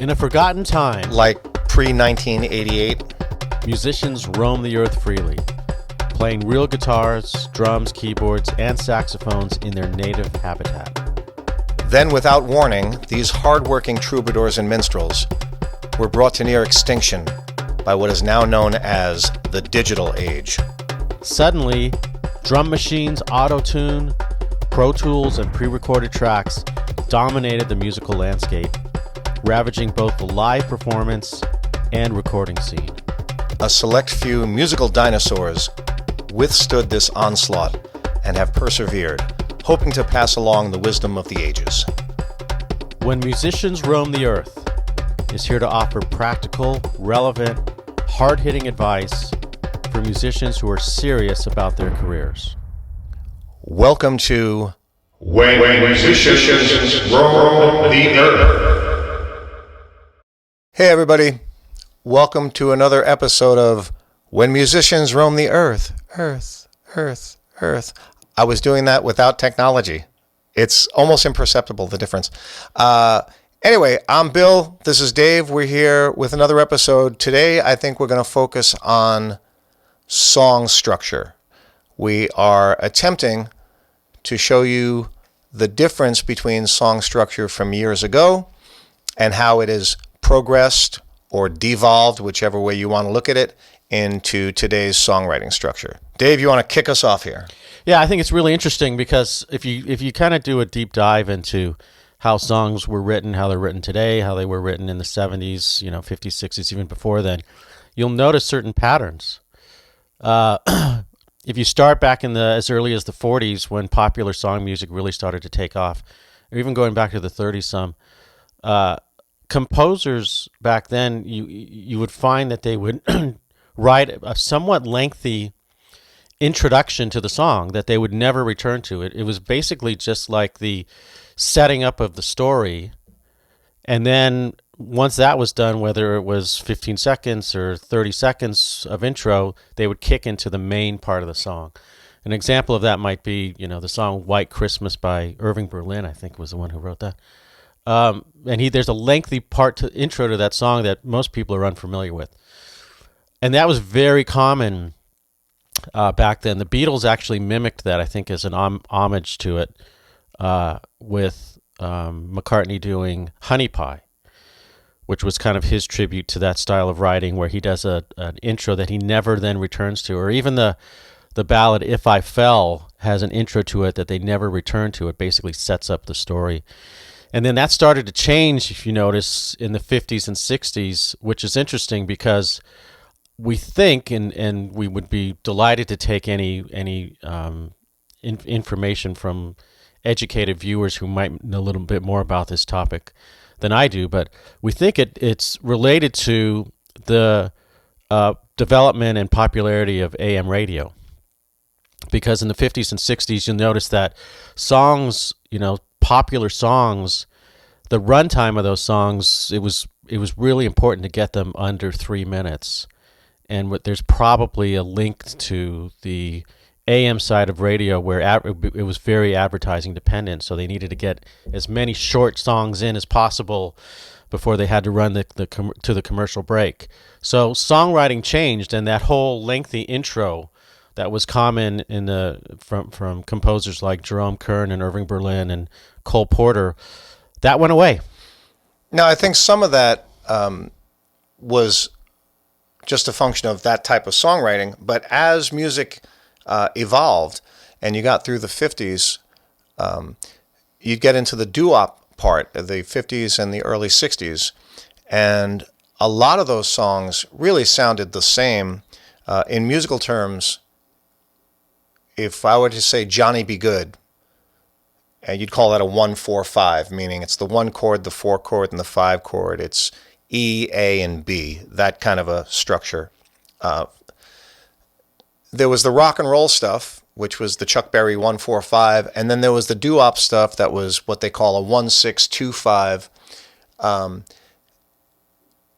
In a forgotten time, like pre-1988. musicians roam the earth freely, playing real guitars, drums, keyboards, and saxophones in their native habitat. Then, without warning, these hard-working troubadours and minstrels were brought to near extinction by what is now known as the digital age. Suddenly, drum machines, auto-tune, Pro Tools, and pre-recorded tracks dominated the musical landscape, ravaging both the live performance and recording scene. A select few musical dinosaurs withstood this onslaught and have persevered, hoping to pass along the wisdom of the ages. When Musicians Roam the Earth is here to offer practical, relevant, hard-hitting advice for musicians who are serious about their careers. Welcome to When Musicians Roam the Earth. Hey everybody, welcome to another episode of When Musicians Roam the Earth. Earth. I was doing that without technology. It's almost imperceptible, the difference. Anyway, I'm Bill. This is Dave. We're here with another episode. Today, I think we're going to focus on song structure. We are attempting to show you the difference between song structure from years ago and how it has progressed or devolved, whichever way you want to look at it, into today's songwriting structure. Dave, you want to kick us off here? Yeah, I think it's really interesting because if you kind of do a deep dive into how songs were written, how they're written today, how they were written in the 70s, 50s, 60s, even before then, you'll notice certain patterns. If you start back in as early as the 40s, when popular song music really started to take off, or even going back to the 30s some, composers back then, you would find that they would write a somewhat lengthy introduction to the song that they would never return to. It was basically just like the setting up of the story, and then once that was done, whether it was 15 seconds or 30 seconds of intro, they would kick into the main part of the song. An example of that might be, the song White Christmas by Irving Berlin, I think was the one who wrote that. And there's a lengthy intro to that song that most people are unfamiliar with. And that was very common back then. The Beatles actually mimicked that, I think, as an homage to it, with McCartney doing Honey Pie, which was kind of his tribute to that style of writing, where he does an intro that he never then returns to. Or even the ballad If I Fell has an intro to it that they never return to. It basically sets up the story. And then that started to change, if you notice, in the 50s and 60s, which is interesting because we think, and we would be delighted to take any information from educated viewers who might know a little bit more about this topic than I do, but we think it's related to the development and popularity of AM radio. Because in the 50s and 60s, you'll notice that songs, popular songs, the runtime of those songs, it was really important to get them under 3 minutes. And there's probably a link to the AM side of radio where it was very advertising dependent, so they needed to get as many short songs in as possible before they had to run to the commercial break. So songwriting changed, and that whole lengthy intro that was common from composers like Jerome Kern and Irving Berlin and Cole Porter, that went away. Now, I think some of that was just a function of that type of songwriting, but as music evolved and you got through the 50s, you'd get into the doo-wop part of the 50s and the early 60s, and a lot of those songs really sounded the same. In musical terms, if I were to say Johnny Be Good, and you'd call that a 1-4-5, meaning it's the 1 chord, the 4 chord, and the 5 chord. It's E, A, and B, that kind of a structure. There was the rock and roll stuff, which was the Chuck Berry 1-4-5, and then there was the doo-wop stuff that was what they call a 1-6-2-5.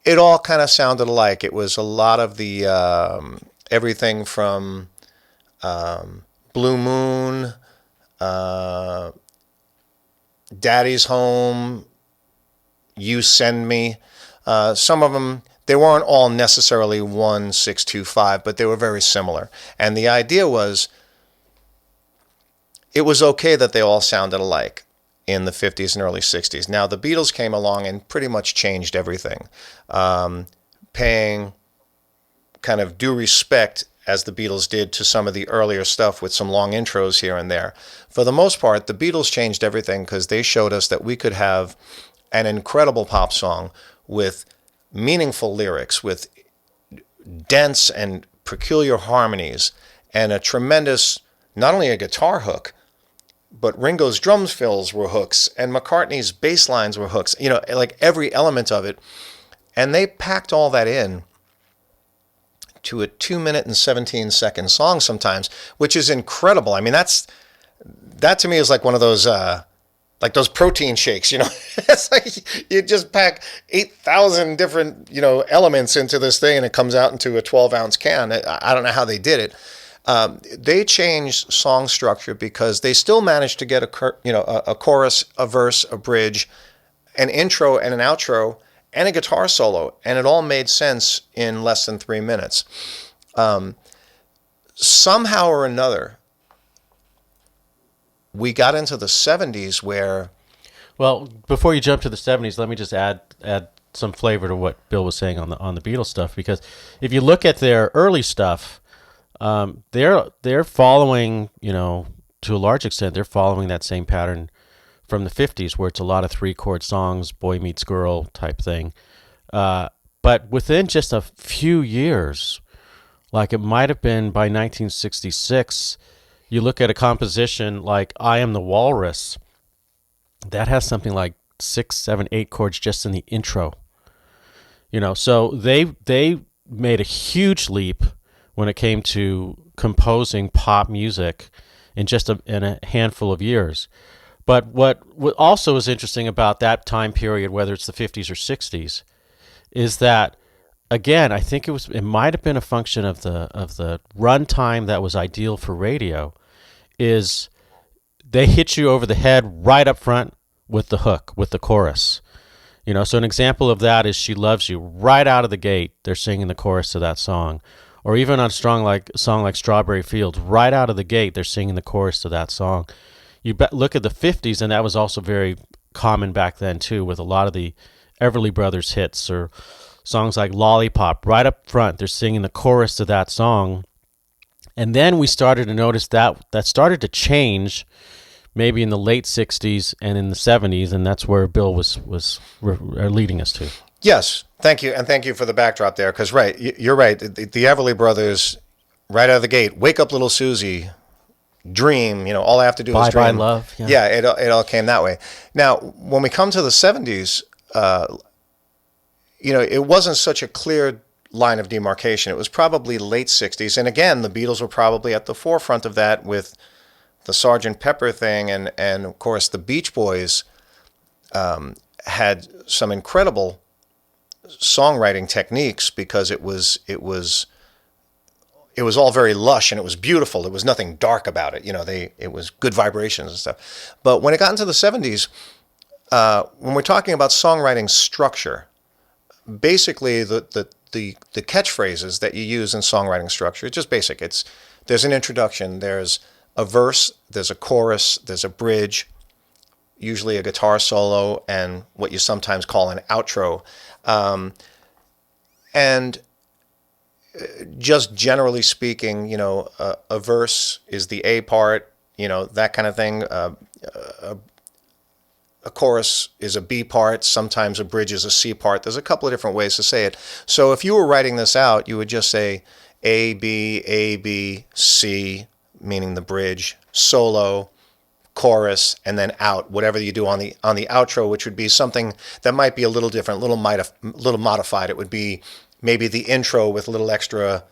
It all kind of sounded alike. It was a lot of the everything from Blue Moon, Daddy's Home, You Send Me. Some of them, they weren't all necessarily 1-6-2-5, but they were very similar. And the idea was, it was okay that they all sounded alike in the 50s and early 60s. Now, the Beatles came along and pretty much changed everything, paying kind of due respect, as the Beatles did, to some of the earlier stuff with some long intros here and there. For the most part, the Beatles changed everything because they showed us that we could have an incredible pop song with meaningful lyrics, with dense and peculiar harmonies, and a tremendous, not only a guitar hook, but Ringo's drum fills were hooks, and McCartney's bass lines were hooks, like every element of it. And they packed all that in to a 2-minute and 17-second song sometimes, which is incredible. I mean, that to me is like one of those, like those protein shakes, It's like you just pack 8,000 different, elements into this thing, and it comes out into a 12-ounce can. I don't know how they did it. They changed song structure because they still managed to get a chorus, a verse, a bridge, an intro and an outro, and a guitar solo, and it all made sense in less than 3 minutes. Somehow or another, we got into the 70s where... Well, before you jump to the 70s, let me just add some flavor to what Bill was saying on the Beatles stuff, because if you look at their early stuff, they're following, to a large extent, they're following that same pattern from the 50s, where it's a lot of 3-chord songs, boy meets girl type thing. But within just a few years, like it might have been by 1966, you look at a composition like I Am the Walrus, that has something like 6, 7, 8 chords just in the intro. So they made a huge leap when it came to composing pop music in just in a handful of years. But what also is interesting about that time period, whether it's the 50s or 60s, is that, again, I think it might have been a function of the runtime that was ideal for radio, is they hit you over the head right up front with the hook, with the chorus. So an example of that is She Loves You. Right out of the gate, they're singing the chorus to that song. Or even on a song like Strawberry Fields, right out of the gate, they're singing the chorus to that song. Look at the 50s, and that was also very common back then, too, with a lot of the Everly Brothers hits or songs like Lollipop. Right up front, they're singing the chorus to that song. And then we started to notice that started to change maybe in the late 60s and in the 70s, and that's where Bill was leading us to. Yes, thank you, and thank you for the backdrop there, because, right, you're right, the Everly Brothers, right out of the gate, Wake Up Little Susie, Dream, all I have to do is dream. Bye Bye Love. Yeah, it all came that way. Now, when we come to the 70s, it wasn't such a clear line of demarcation. It was probably late 60s, and again, the Beatles were probably at the forefront of that with the Sgt. Pepper thing, and of course the Beach Boys had some incredible songwriting techniques, because it was all very lush and it was beautiful. There was nothing dark about it. It was good vibrations and stuff. But when it got into the 70s, when we're talking about songwriting structure, basically the catchphrases that you use in songwriting structure, it's just basic. There's an introduction, there's a verse, there's a chorus, there's a bridge, usually a guitar solo, and what you sometimes call an outro. And just generally speaking, a verse is the A part, that kind of thing. A chorus is a B part. Sometimes a bridge is a C part. There's a couple of different ways to say it. So if you were writing this out, you would just say A, B, C, meaning the bridge, solo, chorus, and then out, whatever you do on the outro, which would be something that might be a little different, little modified. It would be maybe the intro with a little extra.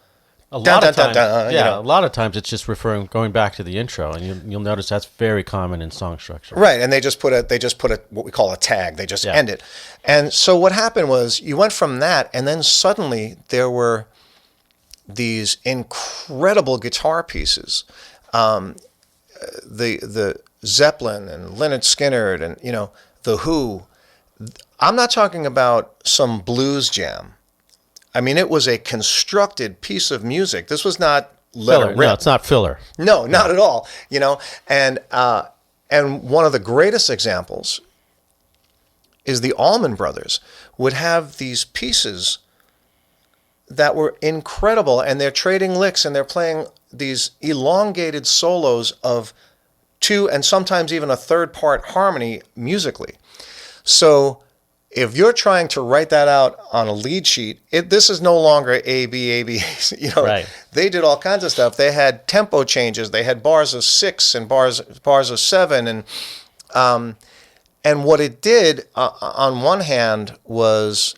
A lot of times it's just going back to the intro, and you'll notice that's very common in song structure. Right, and they just put a what we call a tag. They just end it. And so what happened was you went from that, and then suddenly there were these incredible guitar pieces. The Zeppelin and Lynyrd Skynyrd and The Who. I'm not talking about some blues jam. I mean, it was a constructed piece of music. This was not let it rip. No, it's not filler. No, not at all. You know, and one of the greatest examples is the Allman Brothers would have these pieces that were incredible, and they're trading licks and they're playing these elongated solos of two and sometimes even a third part harmony musically. So if you're trying to write that out on a lead sheet, this is no longer A, B, A, B. You know, Right. They did all kinds of stuff. They had tempo changes. They had bars of 6 and bars of 7. And what it did, on one hand, was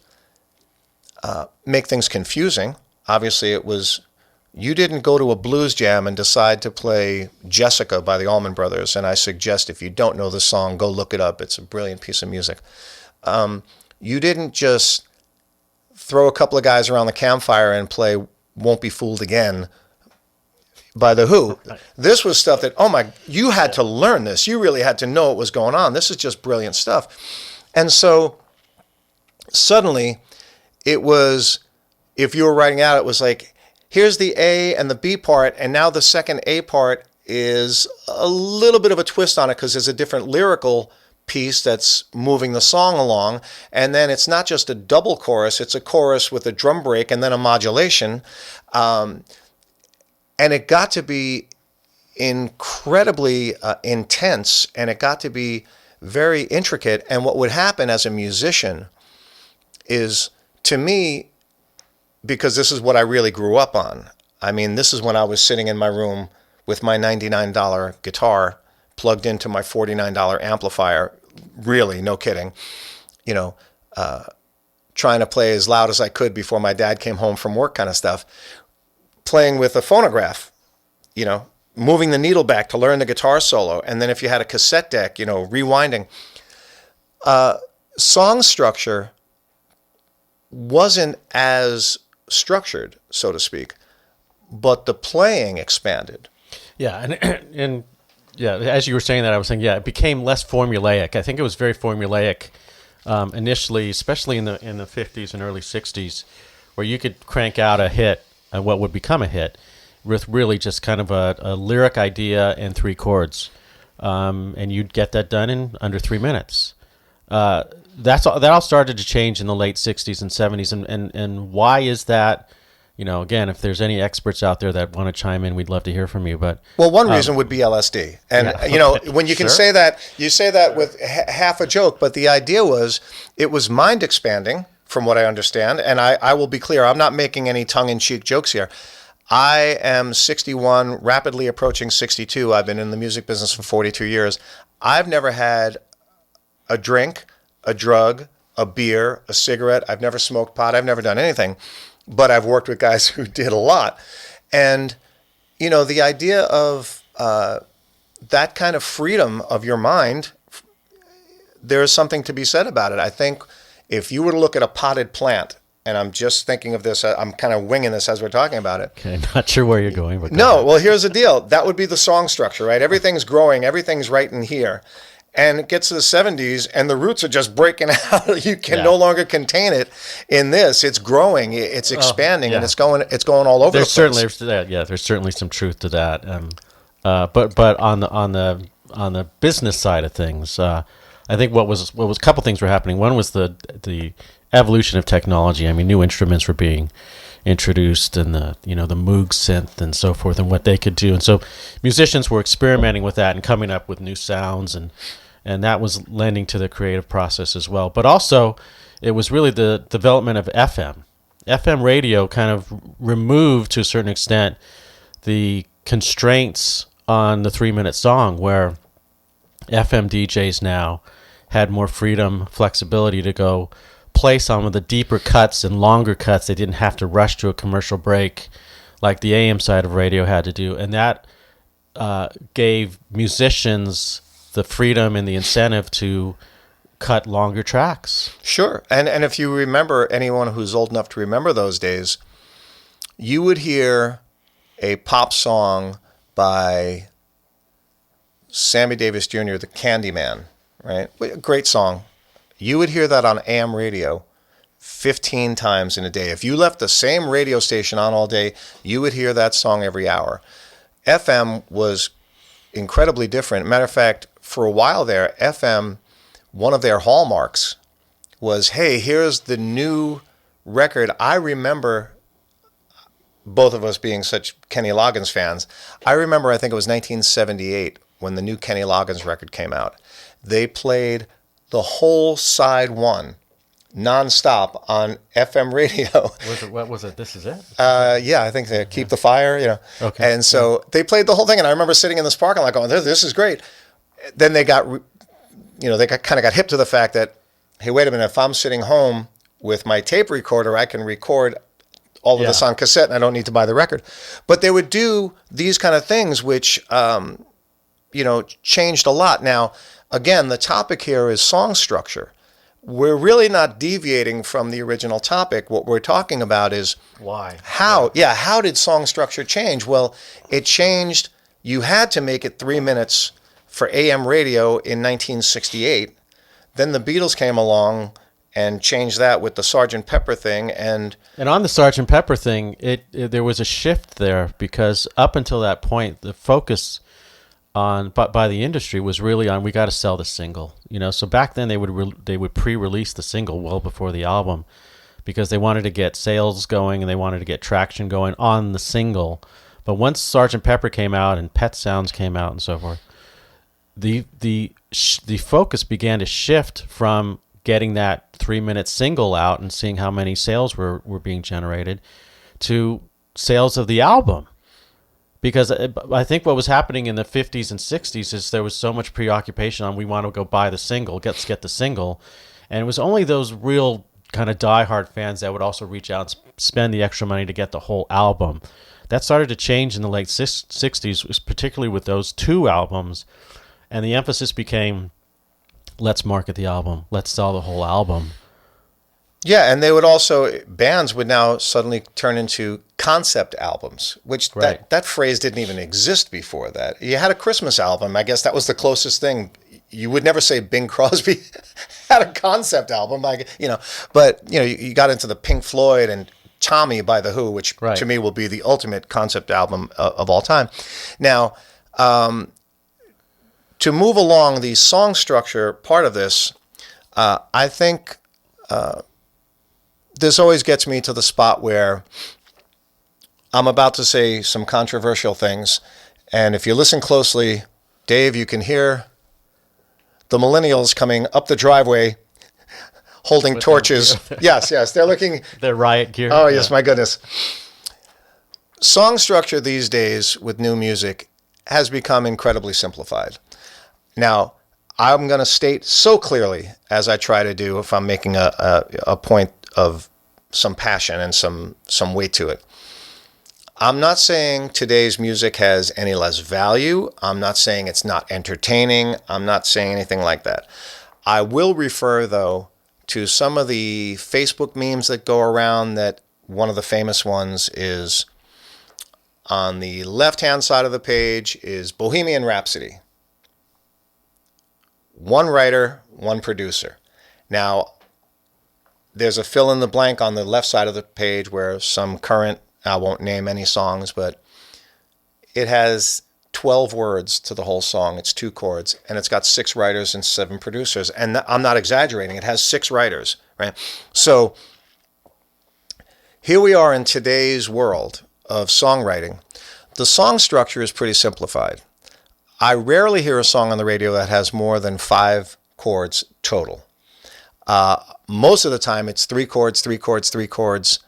make things confusing. Obviously, it was, you didn't go to a blues jam and decide to play Jessica by the Allman Brothers. And I suggest if you don't know the song, go look it up. It's a brilliant piece of music. You didn't just throw a couple of guys around the campfire and play Won't Be Fooled Again by The Who. This was stuff that, you had to learn this. You really had to know what was going on. This is just brilliant stuff. And so suddenly it was, if you were writing out, it was like, here's the A and the B part, and now the second A part is a little bit of a twist on it because there's a different lyrical piece that's moving the song along, and then it's not just a double chorus, it's a chorus with a drum break and then a modulation, and it got to be incredibly intense, and it got to be very intricate. And what would happen as a musician is, to me, because this is what I really grew up on, I mean, this is when I was sitting in my room with my $99 guitar plugged into my $49 amplifier, really, no kidding, trying to play as loud as I could before my dad came home from work kind of stuff, playing with a phonograph, moving the needle back to learn the guitar solo. And then if you had a cassette deck, rewinding. Song structure wasn't as structured, so to speak, but the playing expanded. Yeah, and yeah, as you were saying that, I was saying, it became less formulaic. I think it was very formulaic initially, especially in the 50s and early 60s, where you could crank out a hit, what would become a hit, with really just kind of a lyric idea and 3 chords, and you'd get that done in under 3 minutes. That all started to change in the late 60s and 70s, and why is that? Again, if there's any experts out there that want to chime in, we'd love to hear from you. But one reason would be LSD, and when you can say that, you say that with half a joke, but the idea was it was mind expanding, from what I understand. And I will be clear, I'm not making any tongue-in-cheek jokes here. I am 61, rapidly approaching 62. I've been in the music business for 42 years. I've never had a drink, a drug, a beer, a cigarette. I've never smoked pot. I've never done anything. But I've worked with guys who did a lot. And, the idea of that kind of freedom of your mind, there's something to be said about it. I think if you were to look at a potted plant, and I'm just thinking of this, I'm kind of winging this as we're talking about it. Okay, not sure where you're going. But no, well, here's the deal. That would be the song structure, right? Everything's growing. Everything's right in here. And it gets to the 70s, and the roots are just breaking out. You can no longer contain it in this. It's growing, it's expanding, and it's going all over the place. There's certainly some truth to that. But on the business side of things, I think what was a couple things were happening. One was the evolution of technology. I mean, new instruments were being introduced, and the Moog synth and so forth, and what they could do. And so musicians were experimenting with that and coming up with new sounds, and that was lending to the creative process as well. But also, it was really the development of FM. FM radio kind of removed, to a certain extent, the constraints on the 3-minute song, where FM DJs now had more freedom, flexibility to go play some of the deeper cuts and longer cuts. They didn't have to rush to a commercial break like the AM side of radio had to do. And that gave musicians the freedom and the incentive to cut longer tracks. Sure. And if you remember, anyone who's old enough to remember those days, you would hear a pop song by Sammy Davis Jr., the Candyman, right? A great song. you would hear that on AM radio 15 times in a day. If you left the same radio station on all day, you would hear that song every hour. FM was incredibly different. Matter of fact, for a while there, FM, one of their hallmarks was, hey, here's the new record. I remember, both of us being such Kenny Loggins fans, I remember, I think it was 1978 when the new Kenny Loggins record came out. They played the whole side one nonstop on FM radio. What was it? This Is It? Yeah, I think they Keep the Fire, Okay. And so they played the whole thing, and I remember sitting in this parking lot going, this is great. Then they got, kind of got hip to the fact that, hey, wait a minute, if I'm sitting home with my tape recorder, I can record all of this on cassette, and I don't need to buy the record. But they would do these kind of things, which, changed a lot. Now, again, the topic here is song structure. We're really not deviating from the original topic. What we're talking about is why. How did song structure change? Well, it changed. You had to make it 3 minutes for AM radio in 1968. Then the Beatles came along and changed that with the Sgt. Pepper thing. And on the Sgt. Pepper thing, there was a shift there, because up until that point, the focus by the industry was really on, we got to sell the single. So back then they would pre-release the single well before the album, because they wanted to get sales going and they wanted to get traction going on the single. But once Sgt. Pepper came out and Pet Sounds came out and so forth, the focus began to shift from getting that 3-minute single out and seeing how many sales were being generated to sales of the album. Because I think what was happening in the 50s and 60s is there was so much preoccupation on, we want to go buy the single, let's get the single. And it was only those real kind of diehard fans that would also reach out and spend the extra money to get the whole album. That started to change in the late 60s, particularly with those two albums. And the emphasis became, let's market the album, let's sell the whole album. Yeah, and they would also, bands would now suddenly turn into concept albums, which that phrase didn't even exist before that. You had a Christmas album. I guess that was the closest thing. You would never say Bing Crosby had a concept album, but you got into the Pink Floyd and Tommy by The Who, which to me will be the ultimate concept album of all time. Now, to move along the song structure part of this, I think this always gets me to the spot where I'm about to say some controversial things. And if you listen closely, Dave, you can hear the millennials coming up the driveway holding torches. Yes, they're looking. Their riot gear. Oh, yes, my goodness. Song structure these days with new music has become incredibly simplified. Now, I'm going to state so clearly, as I try to do if I'm making a point of some passion and some weight to it. I'm not saying today's music has any less value. I'm not saying it's not entertaining. I'm not saying anything like that. I will refer, though, to some of the Facebook memes that go around. That one of the famous ones is, on the left-hand side of the page is Bohemian Rhapsody. One writer, one producer. Now, there's a fill in the blank on the left side of the page where some current, I won't name any songs, but it has 12 words to the whole song. It's 2 chords, and it's got 6 writers and 7 producers. And I'm not exaggerating. It has 6 writers, right? So here we are in today's world of songwriting. The song structure is pretty simplified. I rarely hear a song on the radio that has more than 5 chords total. Most of the time it's 3 chords, 3 chords, 3 chords,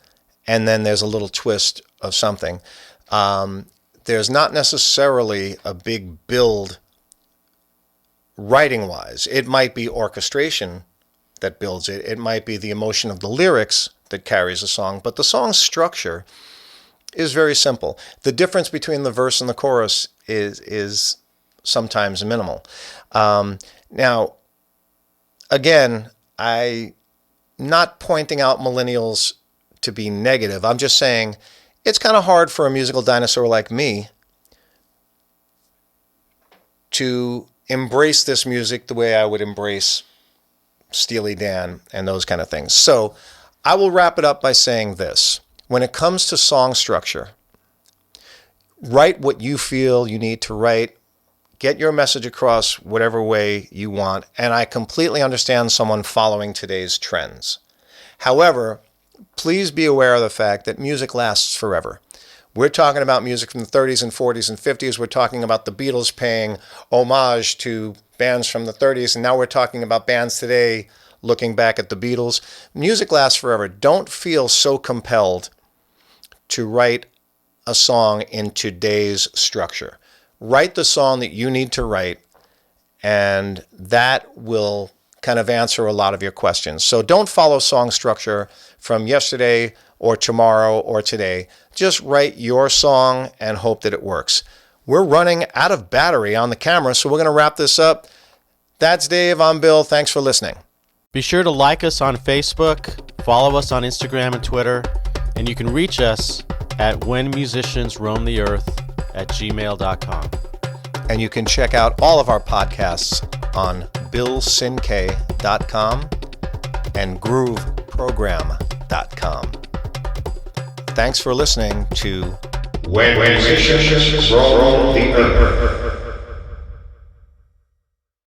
and then there's a little twist of something. There's not necessarily a big build writing-wise. It might be orchestration that builds it. It might be the emotion of the lyrics that carries a song, but the song structure is very simple. The difference between the verse and the chorus is sometimes minimal. Now, again, I'm not pointing out millennials to be negative. I'm just saying it's kind of hard for a musical dinosaur like me to embrace this music the way I would embrace Steely Dan and those kind of things. So I will wrap it up by saying this. When it comes to song structure, write what you feel you need to write. Get your message across whatever way you want. And I completely understand someone following today's trends. However, please be aware of the fact that music lasts forever. We're talking about music from the 30s and 40s and 50s. We're talking about the Beatles paying homage to bands from the 30s. And now we're talking about bands today looking back at the Beatles. Music lasts forever. Don't feel so compelled to write a song in today's structure. Write the song that you need to write, and that will kind of answer a lot of your questions. So don't follow song structure from yesterday or tomorrow or today. Just write your song and hope that it works. We're running out of battery on the camera, so we're going to wrap this up. That's Dave. I'm Bill. Thanks for listening. Be sure to like us on Facebook, follow us on Instagram and Twitter, and you can reach us at whenmusiciansroamtheearth@gmail.com. And you can check out all of our podcasts on billsinkay.com and grooveprogram.com. Thanks for listening to When Musicians Roam the Earth.